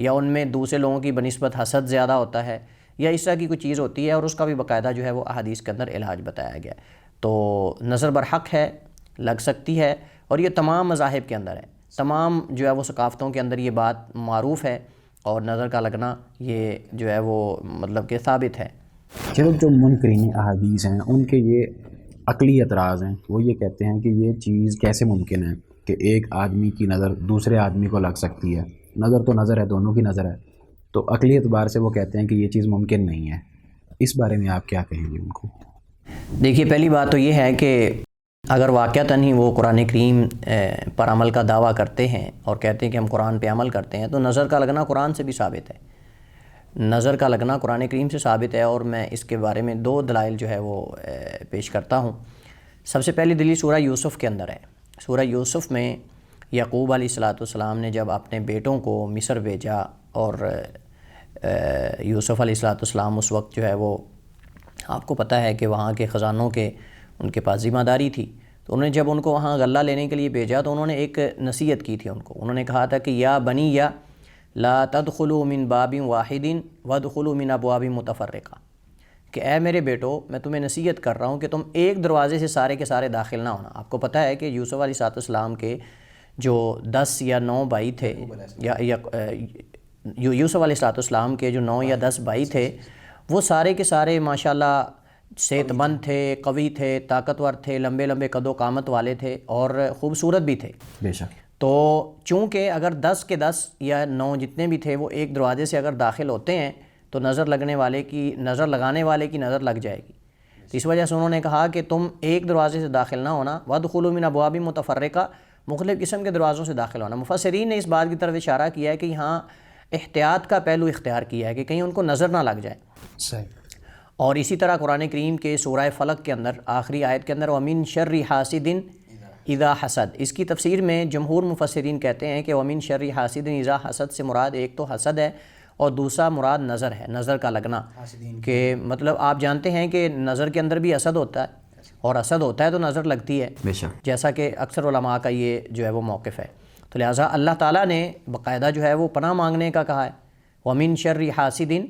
یا ان میں دوسرے لوگوں کی بنسبت حسد زیادہ ہوتا ہے یا اس طرح کی کوئی چیز ہوتی ہے، اور اس کا بھی باقاعدہ جو ہے وہ احادیث کے اندر علاج بتایا گیا ہے۔ تو نظر برحق ہے، لگ سکتی ہے، اور یہ تمام مذاہب کے اندر ہے، تمام جو ہے وہ ثقافتوں کے اندر یہ بات معروف ہے، اور نظر کا لگنا یہ جو ہے وہ مطلب کہ ثابت ہے۔ چلو جو منکرین احادیث ہیں ان کے یہ عقلی اعتراض ہیں، وہ یہ کہتے ہیں کہ یہ چیز کیسے ممکن ہے کہ ایک آدمی کی نظر دوسرے آدمی کو لگ سکتی ہے، نظر تو نظر ہے، دونوں کی نظر ہے، تو عقلی اعتبار سے وہ کہتے ہیں کہ یہ چیز ممکن نہیں ہے۔ اس بارے میں آپ کیا کہیں گے ان کو؟ دیکھیے، پہلی بات تو یہ ہے کہ اگر واقعتاً ہی وہ قرآن کریم پر عمل کا دعویٰ کرتے ہیں اور کہتے ہیں کہ ہم قرآن پہ عمل کرتے ہیں، تو نظر کا لگنا قرآن سے بھی ثابت ہے، نظر کا لگنا قرآن کریم سے ثابت ہے، اور میں اس کے بارے میں 2 دلائل جو ہے وہ پیش کرتا ہوں۔ سب سے پہلی دلیل سورہ یوسف کے اندر ہے۔ سورہ یوسف میں یعقوب علیہ السلام نے جب اپنے بیٹوں کو مصر بھیجا، اور یوسف علیہ السلام اس وقت جو ہے وہ آپ کو پتہ ہے کہ وہاں کے خزانوں کے ان کے پاس ذمہ داری تھی، تو انہوں نے جب ان کو وہاں غلہ لینے کے لیے بھیجا تو انہوں نے ایک نصیحت کی تھی ان کو، انہوں نے کہا تھا کہ یا بنی یا لا تدخلوا من باب واحد وادخلوا من ابواب متفرقہ، کہ اے میرے بیٹو میں تمہیں نصیحت کر رہا ہوں کہ تم ایک دروازے سے سارے کے سارے داخل نہ ہونا۔ آپ کو پتہ ہے کہ یوسف علیہ السلام کے جو 10 یا 9 بھائی تھے، یا یوسف علیہ السلام کے جو 9 یا 10 بھائی تھے، وہ سارے کے سارے ماشاءاللہ صحت مند تھے، قوی تھے، طاقتور تھے، لمبے لمبے قد و قامت والے تھے، اور خوبصورت بھی تھے۔ بے شک۔ تو چونکہ اگر 10 کے 10 یا 9 جتنے بھی تھے وہ ایک دروازے سے اگر داخل ہوتے ہیں تو نظر لگانے والے کی نظر لگ جائے گی، تو اس وجہ سے انہوں نے کہا کہ تم ایک دروازے سے داخل نہ ہونا، وادخلوا من ابواب متفرقہ، مختلف قسم کے دروازوں سے داخل ہونا۔ مفسرین نے اس بات کی طرف اشارہ کیا ہے کہ یہاں احتیاط کا پہلو اختیار کیا ہے کہ کہیں ان کو نظر نہ لگ جائے۔ صحیح۔ اور اسی طرح قرآن کریم کے سورہ فلق کے اندر آخری آیت کے اندر وَمِن شَرِّ حَاسِدٍ اذا حسد، اس کی تفسیر میں جمہور مفسرین کہتے ہیں کہ وَمِن شَرِّ حَاسِدٍ اذا حسد سے مراد ایک تو حسد ہے اور دوسرا مراد نظر ہے، نظر کا لگنا، کہ مطلب آپ جانتے ہیں کہ نظر کے اندر بھی حسد ہوتا ہے، اور حسد ہوتا ہے تو نظر لگتی ہے، بے شک، جیسا کہ اکثر علماء کا یہ جو ہے وہ موقف ہے۔ تو لہٰذا اللہ تعالیٰ نے باقاعدہ جو ہے وہ پناہ مانگنے کا کہا ہے، وَمِن شَرِّ حَاسِدٍ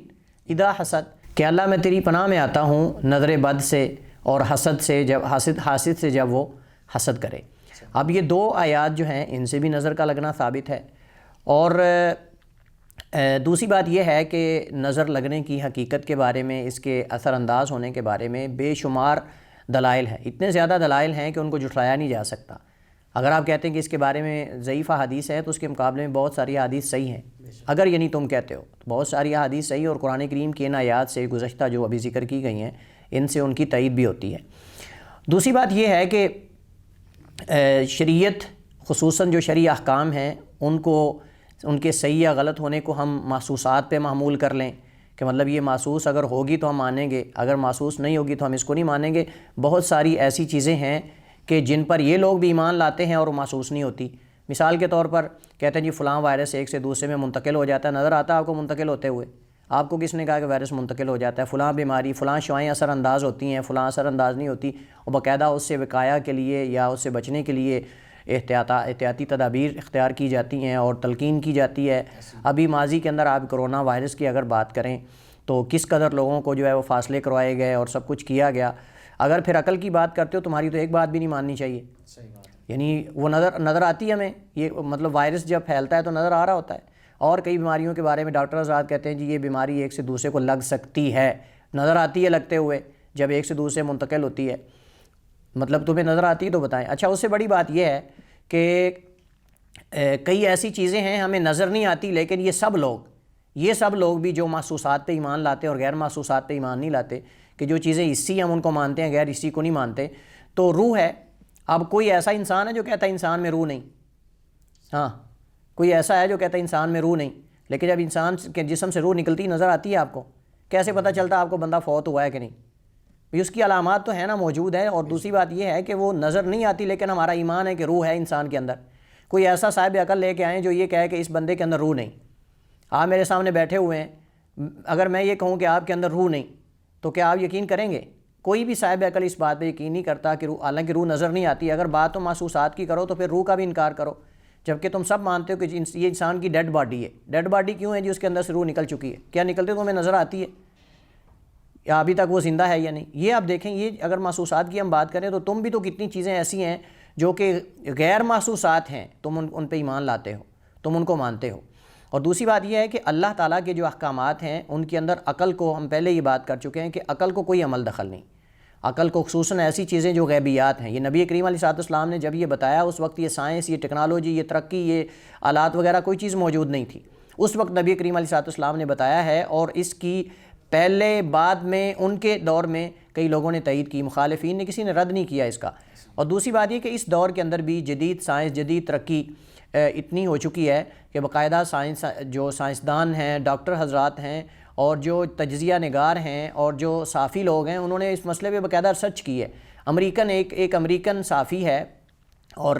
اذا حسد، کہ اللہ میں تیری پناہ میں آتا ہوں نظر بد سے اور حسد سے، جب حاسد سے جب وہ حسد کرے۔ اب یہ 2 آیات جو ہیں ان سے بھی نظر کا لگنا ثابت ہے، اور دوسری بات یہ ہے کہ نظر لگنے کی حقیقت کے بارے میں، اس کے اثر انداز ہونے کے بارے میں بے شمار دلائل ہیں، اتنے زیادہ دلائل ہیں کہ ان کو جھٹلایا نہیں جا سکتا۔ اگر آپ کہتے ہیں کہ اس کے بارے میں ضعیف احادیث ہے تو اس کے مقابلے میں بہت ساری احادیث صحیح ہیں، اگر یعنی تم کہتے ہو تو بہت ساری احادیث صحیح، اور قرآن کریم کی ان آیات سے گزشتہ جو ابھی ذکر کی گئی ہیں ان سے ان کی تائید بھی ہوتی ہے۔ دوسری بات یہ ہے کہ شریعت خصوصاً جو شرعی احکام ہیں ان کے صحیح یا غلط ہونے کو ہم محسوسات پہ معمول کر لیں، کہ مطلب یہ محسوس اگر ہوگی تو ہم مانیں گے، اگر محسوس نہیں ہوگی تو ہم اس کو نہیں مانیں گے۔ بہت ساری ایسی چیزیں ہیں کہ جن پر یہ لوگ بھی ایمان لاتے ہیں اور وہ محسوس نہیں ہوتی۔ مثال کے طور پر کہتے ہیں جی فلاں وائرس ایک سے دوسرے میں منتقل ہو جاتا ہے، نظر آتا ہے آپ کو منتقل ہوتے ہوئے؟ آپ کو کس نے کہا کہ وائرس منتقل ہو جاتا ہے؟ فلاں بیماری، فلاں شعائیں اثر انداز ہوتی ہیں، فلاں اثر انداز نہیں ہوتی، اور باقاعدہ اس سے وقایا کے لیے یا اس سے بچنے کے لیے احتیاطی تدابیر اختیار کی جاتی ہیں اور تلقین کی جاتی ہے۔ ابھی ماضی کے اندر آپ کرونا وائرس کی اگر بات کریں تو کس قدر لوگوں کو جو ہے وہ فاصلے کروائے گئے اور سب کچھ کیا گیا۔ اگر پھر عقل کی بات کرتے ہو تمہاری تو ایک بات بھی نہیں ماننی چاہیے، یعنی وہ نظر آتی ہے ہمیں، یہ مطلب وائرس جب پھیلتا ہے تو نظر آ رہا ہوتا ہے۔ اور کئی بیماریوں کے بارے میں ڈاکٹر حضرات کہتے ہیں جی یہ بیماری ایک سے دوسرے کو لگ سکتی ہے، نظر آتی ہے لگتے ہوئے، جب ایک سے دوسرے منتقل ہوتی ہے۔ مطلب تمہیں نظر آتی ہے تو بتائیں۔ اچھا، اس سے بڑی بات یہ ہے کہ کئی ایسی چیزیں ہیں ہمیں نظر نہیں آتی، لیکن یہ سب لوگ بھی جو محسوسات پہ ایمان لاتے اور غیر محسوسات پہ ایمان نہیں لاتے، کہ جو چیزیں حسی ہم ان کو مانتے ہیں غیر حسی کو نہیں مانتے، تو روح ہے۔ اب کوئی ایسا انسان ہے جو کہتا ہے انسان میں روح نہیں؟ ہاں، کوئی ایسا ہے جو کہتا ہے انسان میں روح نہیں، لیکن جب انسان کے جسم سے روح نکلتی نظر آتی ہے آپ کو، کیسے پتہ چلتا آپ کو بندہ فوت ہوا ہے کہ نہیں؟ اس کی علامات تو ہیں نا، موجود ہے۔ اور دوسری بات یہ ہے کہ وہ نظر نہیں آتی، لیکن ہمارا ایمان ہے کہ روح ہے انسان کے اندر۔ کوئی ایسا صاحب عقل لے کے آئیں جو یہ کہے کہ اس بندے کے اندر روح نہیں۔ آپ میرے سامنے بیٹھے ہوئے ہیں، اگر میں یہ کہوں کہ آپ کے اندر روح نہیں تو کیا آپ یقین کریں گے؟ کوئی بھی صاحب عقل اس بات پہ یقین نہیں کرتا کہ روح، حالانکہ روح نظر نہیں آتی۔ اگر بات تو محسوسات کی کرو تو پھر روح کا بھی انکار کرو، جبکہ تم سب مانتے ہو کہ یہ انسان کی ڈیڈ باڈی ہے. ڈیڈ باڈی کیوں ہے جی؟ اس کے اندر سے روح نکل چکی ہے. کیا نکلتے تو ہمیں نظر آتی ہے یا ابھی تک وہ زندہ ہے یا نہیں؟ یہ آپ دیکھیں, یہ اگر محسوسات کی ہم بات کریں تو تم بھی تو کتنی چیزیں ایسی ہیں جو کہ غیر محسوسات ہیں, تم ان پہ ایمان لاتے ہو, تم ان کو مانتے ہو. اور دوسری بات یہ ہے کہ اللہ تعالیٰ کے جو احکامات ہیں ان کے اندر عقل کو, ہم پہلے یہ بات کر چکے ہیں کہ عقل کو کوئی عمل دخل نہیں. عقل کو خصوصاً ایسی چیزیں جو غیبیات ہیں, یہ نبی کریم علیہ السلام نے جب یہ بتایا اس وقت یہ سائنس, یہ ٹیکنالوجی, یہ ترقی, یہ آلات وغیرہ کوئی چیز موجود نہیں تھی. اس وقت نبی کریم علیہ السلام نے بتایا ہے, اور اس کی پہلے بعد میں ان کے دور میں کئی لوگوں نے تائید کی, مخالفین نے کسی نے رد نہیں کیا اس کا. اور دوسری بات یہ کہ اس دور کے اندر بھی جدید سائنس, جدید ترقی اتنی ہو چکی ہے کہ باقاعدہ جو سائنسدان ہیں, ڈاکٹر حضرات ہیں, اور جو تجزیہ نگار ہیں, اور جو صحافی لوگ ہیں, انہوں نے اس مسئلے پہ باقاعدہ ریسرچ کی ہے. ایک امریکن صحافی ہے اور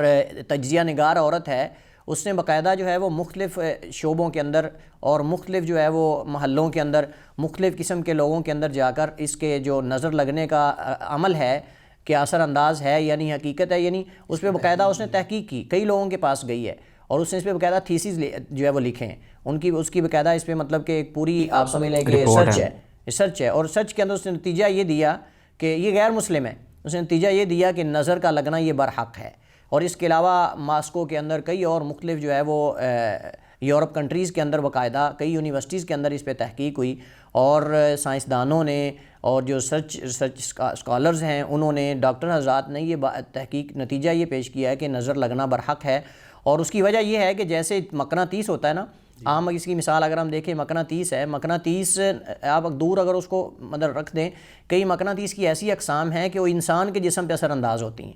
تجزیہ نگار عورت ہے, اس نے باقاعدہ جو ہے وہ مختلف شعبوں کے اندر اور مختلف جو ہے وہ محلوں کے اندر مختلف قسم کے لوگوں کے اندر جا کر اس کے جو نظر لگنے کا عمل ہے کہ اثر انداز ہے یعنی حقیقت ہے یعنی, اس پہ باقاعدہ اس نے تحقیق کی, کئی لوگوں کے پاس گئی ہے اور اس نے اس پہ باقاعدہ تھیسز جو ہے وہ لکھے ہیں اس کی باقاعدہ اس پہ مطلب کہ ایک پوری آپ سمجھ لیں کہ ریسرچ ہے. اور ریسرچ کے اندر اس نے نتیجہ یہ دیا کہ یہ غیر مسلم ہے. اس نے نتیجہ یہ دیا کہ نظر کا لگنا یہ برحق ہے. اور اس کے علاوہ ماسکو کے اندر کئی اور مختلف جو ہے وہ یورپ کنٹریز کے اندر باقاعدہ کئی یونیورسٹیز کے اندر اس پہ تحقیق ہوئی, اور سائنسدانوں نے اور جو ریسرچ اسکالرز ہیں انہوں نے, ڈاکٹر حضرات نے یہ تحقیق نتیجہ یہ پیش کیا ہے کہ نظر لگنا برحق ہے. اور اس کی وجہ یہ ہے کہ جیسے مقناطیس ہوتا ہے نا, عام اس کی مثال اگر ہم دیکھیں مقناطیس ہے, مقناطیس آپ دور اگر اس کو مطلب رکھ دیں, کئی مقناطیس کی ایسی اقسام ہیں کہ وہ انسان کے جسم پہ اثر انداز ہوتی ہیں,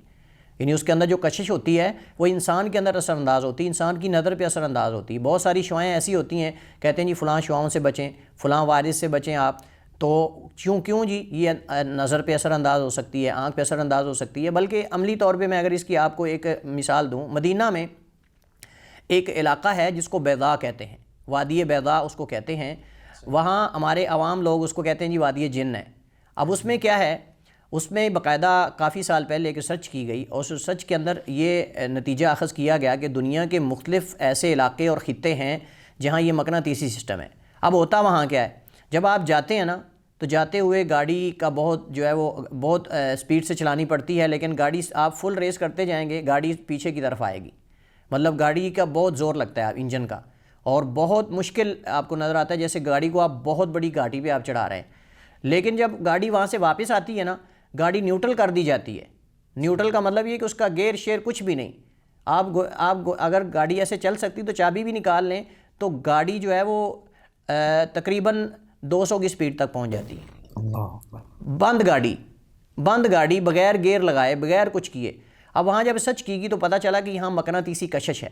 یعنی اس کے اندر جو کشش ہوتی ہے وہ انسان کے اندر اثر انداز ہوتی ہے, انسان کی نظر پہ اثر انداز ہوتی ہے. بہت ساری شعاعیں ایسی ہوتی ہیں, کہتے ہیں جی فلاں شعاؤں سے بچیں, فلاں وائرس سے بچیں آپ, تو کیوں جی یہ نظر پہ اثر انداز ہو سکتی ہے, آنکھ پہ اثر انداز ہو سکتی ہے. بلکہ عملی طور پہ میں اگر اس کی آپ کو ایک مثال دوں, مدینہ میں ایک علاقہ ہے جس کو بیضاء کہتے ہیں, وادی بیضاء اس کو کہتے ہیں. وہاں ہمارے عوام لوگ اس کو کہتے ہیں جی وادی جن ہے. اب اس میں کیا ہے, اس میں باقاعدہ کافی سال پہلے ایک ریسرچ کی گئی, اور اس ریسرچ کے اندر یہ نتیجہ اخذ کیا گیا کہ دنیا کے مختلف ایسے علاقے اور خطے ہیں جہاں یہ مقناطیسی سسٹم ہے. اب ہوتا وہاں کیا ہے, جب آپ جاتے ہیں نا تو جاتے ہوئے گاڑی کا بہت جو ہے وہ بہت سپیڈ سے چلانی پڑتی ہے, لیکن گاڑی آپ فل ریس کرتے جائیں گے, گاڑی پیچھے کی طرف آئے گی. مطلب گاڑی کا بہت زور لگتا ہے انجن کا, اور بہت مشکل آپ کو نظر آتا ہے, جیسے گاڑی کو آپ بہت بڑی گھاٹی پہ آپ چڑھا رہے ہیں. لیکن جب گاڑی وہاں سے واپس آتی ہے نا, گاڑی نیوٹرل کر دی جاتی ہے. نیوٹرل کا مطلب یہ کہ اس کا گیئر شیئر کچھ بھی نہیں. آپ اگر گاڑی ایسے چل سکتی تو چابی بھی نکال لیں تو گاڑی جو ہے وہ تقریباً 200 کی سپیڈ تک پہنچ جاتی ہے. بند گاڑی بغیر گیئر لگائے, بغیر کچھ کیے. اب وہاں جب سچ کی گئی تو پتہ چلا کہ یہاں مقناطیسی کشش ہے,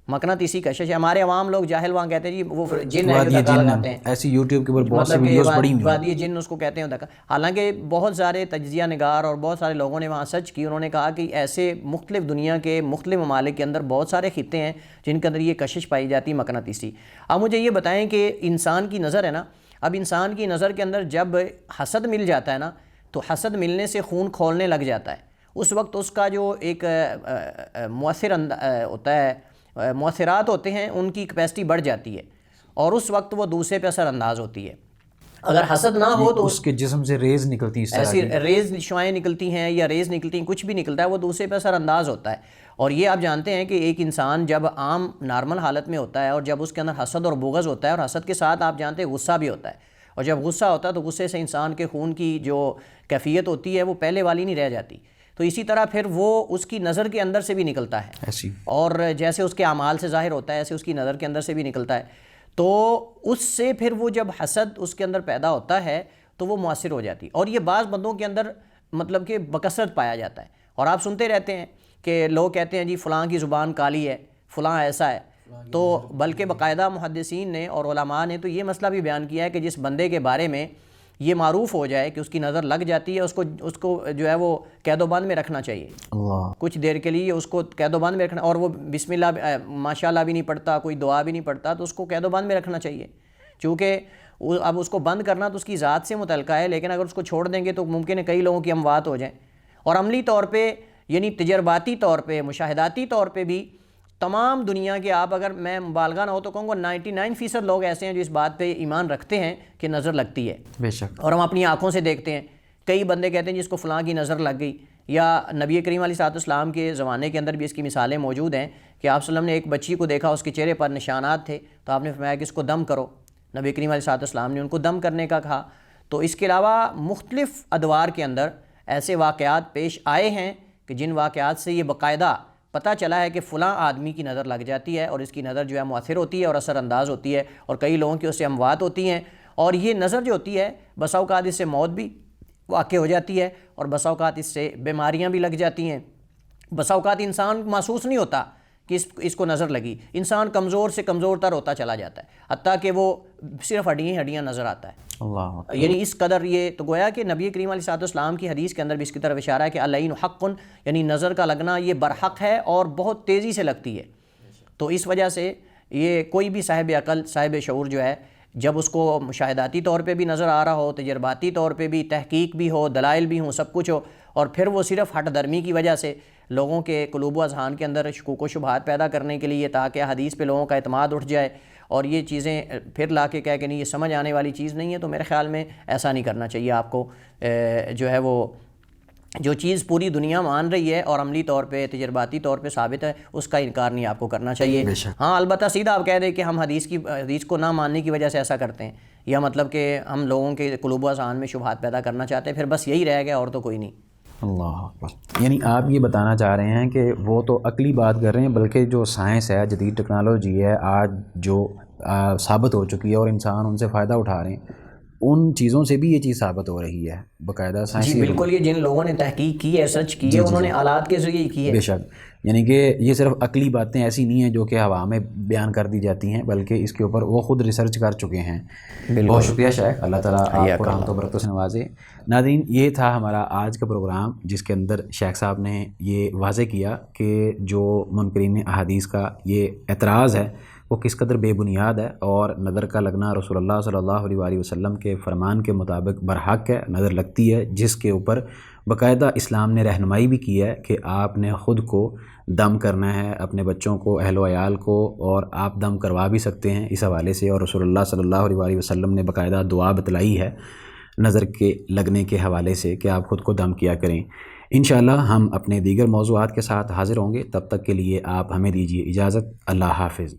مقناطیسی کشش ہے. ہمارے عوام لوگ جاہل وہاں کہتے ہیں جی وہ جن ہے جو دھکا لگاتے ہیں, ایسی یوٹیوب کے اوپر بہت سی مطلب ویڈیوز پڑی ہوئی ہیں, وادی جن اس کو کہتے ہیں دھکا. حالانکہ بہت سارے تجزیہ نگار اور بہت سارے لوگوں نے وہاں سرچ کی, انہوں نے کہا کہ ایسے مختلف دنیا کے مختلف ممالک کے اندر بہت سارے خطے ہیں جن کے اندر یہ کشش پائی جاتی ہے مقناطیسی. اب مجھے یہ بتائیں کہ انسان کی نظر ہے نا, اب انسان کی نظر کے اندر جب حسد مل جاتا ہے نا, تو حسد ملنے سے خون کھولنے لگ جاتا ہے. اس وقت اس کا جو ایک مؤثر ہوتا ہے, مؤثرات ہوتے ہیں, ان کی کیپیسٹی بڑھ جاتی ہے, اور اس وقت وہ دوسرے پہ اثر انداز ہوتی ہے. اگر حسد نہ ہو تو اس کے جسم سے ریز نکلتی ہیں, اس طرح ایسی ریز شعاعیں نکلتی ہیں یا ریز نکلتی ہیں, کچھ بھی نکلتا ہے, وہ دوسرے پہ اثر انداز ہوتا ہے. اور یہ آپ جانتے ہیں کہ ایک انسان جب عام نارمل حالت میں ہوتا ہے, اور جب اس کے اندر حسد اور بغض ہوتا ہے, اور حسد کے ساتھ آپ جانتے ہیں غصہ بھی ہوتا ہے, اور جب غصہ ہوتا ہے تو غصے سے انسان کے خون کی جو کیفیت ہوتی ہے وہ پہلے والی نہیں رہ جاتی. تو اسی طرح پھر وہ اس کی نظر کے اندر سے بھی نکلتا ہے, اور جیسے اس کے اعمال سے ظاہر ہوتا ہے ایسے اس کی نظر کے اندر سے بھی نکلتا ہے. تو اس سے پھر وہ جب حسد اس کے اندر پیدا ہوتا ہے تو وہ مؤثر ہو جاتی. اور یہ بعض بندوں کے اندر مطلب کہ بکثرت پایا جاتا ہے, اور آپ سنتے رہتے ہیں کہ لوگ کہتے ہیں جی فلاں کی زبان کالی ہے, فلاں ایسا ہے. تو بلکہ باقاعدہ محدثین نے اور علماء نے تو یہ مسئلہ بھی بیان کیا ہے کہ جس بندے کے بارے میں یہ معروف ہو جائے کہ اس کی نظر لگ جاتی ہے, اس کو جو ہے وہ قید و بند میں رکھنا چاہیے. کچھ دیر کے لیے اس کو قید و بند میں رکھنا, اور وہ بسم اللہ ماشاء اللہ بھی نہیں پڑھتا, کوئی دعا بھی نہیں پڑھتا, تو اس کو قید و بند میں رکھنا چاہیے. چونکہ اب اس کو بند کرنا تو اس کی ذات سے متعلقہ ہے, لیکن اگر اس کو چھوڑ دیں گے تو ممکن ہے کئی لوگوں کی اموات ہو جائیں. اور عملی طور پہ یعنی تجرباتی طور پہ, مشاہداتی طور پہ بھی تمام دنیا کے آپ اگر میں مبالغہ نہ ہو تو کہوں گا 99% لوگ ایسے ہیں جو اس بات پہ ایمان رکھتے ہیں کہ نظر لگتی ہے. بے شک. اور ہم اپنی آنکھوں سے دیکھتے ہیں. کئی بندے کہتے ہیں جس کو فلاں کی نظر لگ گئی. یا نبی کریم علیہ السلام کے زمانے کے اندر بھی اس کی مثالیں موجود ہیں کہ آپ صلی اللہ علیہ وسلم نے ایک بچی کو دیکھا, اس کے چہرے پر نشانات تھے, تو آپ نے فرمایا کہ اس کو دم کرو. نبی کریم علیہ السلام نے ان کو دم کرنے کا کہا. تو اس کے علاوہ مختلف ادوار کے اندر ایسے واقعات پیش آئے ہیں کہ جن واقعات سے یہ باقاعدہ پتہ چلا ہے کہ فلاں آدمی کی نظر لگ جاتی ہے, اور اس کی نظر جو ہے مؤثر ہوتی ہے اور اثر انداز ہوتی ہے, اور کئی لوگوں کی اس سے اموات ہوتی ہیں. اور یہ نظر جو ہوتی ہے بسا اوقات اس سے موت بھی واقع ہو جاتی ہے, اور بسا اوقات اس سے بیماریاں بھی لگ جاتی ہیں. بسا اوقات انسان محسوس نہیں ہوتا کہ اس کو نظر لگی, انسان کمزور سے کمزور تر ہوتا چلا جاتا ہے, حتیٰ کہ وہ صرف ہڈیاں نظر آتا ہے. اللہ, یعنی اس قدر یہ تو گویا کہ نبی کریم علیہ السلام کی حدیث کے اندر بھی اس کی طرف اشارہ ہے کہ العین حق, یعنی نظر کا لگنا یہ برحق ہے اور بہت تیزی سے لگتی ہے. تو اس وجہ سے یہ کوئی بھی صاحب عقل صاحب شعور جو ہے, جب اس کو مشاہداتی طور پہ بھی نظر آ رہا ہو, تجرباتی طور پہ بھی, تحقیق بھی ہو, دلائل بھی ہوں, سب کچھ ہو, اور پھر وہ صرف ہٹ درمی کی وجہ سے لوگوں کے قلوب و اذہان کے اندر شکوک و شبہات پیدا کرنے کے لیے, تاکہ حدیث پہ لوگوں کا اعتماد اٹھ جائے اور یہ چیزیں پھر لا کے کہہ کہ نہیں یہ سمجھ آنے والی چیز نہیں ہے, تو میرے خیال میں ایسا نہیں کرنا چاہیے. آپ کو جو ہے وہ جو چیز پوری دنیا مان رہی ہے اور عملی طور پہ تجرباتی طور پہ ثابت ہے, اس کا انکار نہیں آپ کو کرنا چاہیے. ہاں البتہ سیدھا آپ کہہ دیں کہ ہم حدیث کو نہ ماننے کی وجہ سے ایسا کرتے ہیں, یا مطلب کہ ہم لوگوں کے قلوب و اذہان میں شبہات پیدا کرنا چاہتے ہیں, پھر بس یہی رہ گیا اور تو کوئی نہیں. اللہ اکبر. یعنی آپ یہ بتانا چاہ رہے ہیں کہ وہ تو عقلی بات کر رہے ہیں, بلکہ جو سائنس ہے, جدید ٹیکنالوجی ہے آج جو ثابت ہو چکی ہے اور انسان ان سے فائدہ اٹھا رہے ہیں, ان چیزوں سے بھی یہ چیز ثابت ہو رہی ہے باقاعدہ سائنسی. جی بالکل, یہ جن لوگوں نے تحقیق کی ہے, سرچ کی ہے, انہوں نے آلات کے ذریعے کی ہے. بے شک. یعنی کہ یہ صرف عقلی باتیں ایسی نہیں ہیں جو کہ ہوا میں بیان کر دی جاتی ہیں, بلکہ اس کے اوپر وہ خود ریسرچ کر چکے ہیں. بہت شکریہ شیخ, اللہ تعالیٰ آپ کو رحمت و برکتوں سے نوازے. ناظرین, یہ تھا ہمارا آج کا پروگرام, جس کے اندر شیخ صاحب نے یہ واضح کیا کہ جو منکرین احادیث کا یہ اعتراض ہے وہ کس قدر بے بنیاد ہے, اور نظر کا لگنا رسول اللہ صلی اللہ علیہ وآلہ وسلم کے فرمان کے مطابق برحق ہے, نظر لگتی ہے, جس کے اوپر باقاعدہ اسلام نے رہنمائی بھی کی ہے کہ آپ نے خود کو دم کرنا ہے, اپنے بچوں کو, اہل و عیال کو, اور آپ دم کروا بھی سکتے ہیں اس حوالے سے. اور رسول اللہ صلی اللہ علیہ وآلہ وسلم نے باقاعدہ دعا بتلائی ہے نظر کے لگنے کے حوالے سے کہ آپ خود کو دم کیا کریں. انشاءاللہ ہم اپنے دیگر موضوعات کے ساتھ حاضر ہوں گے, تب تک کے لیے آپ ہمیں دیجیے اجازت. اللہ حافظ.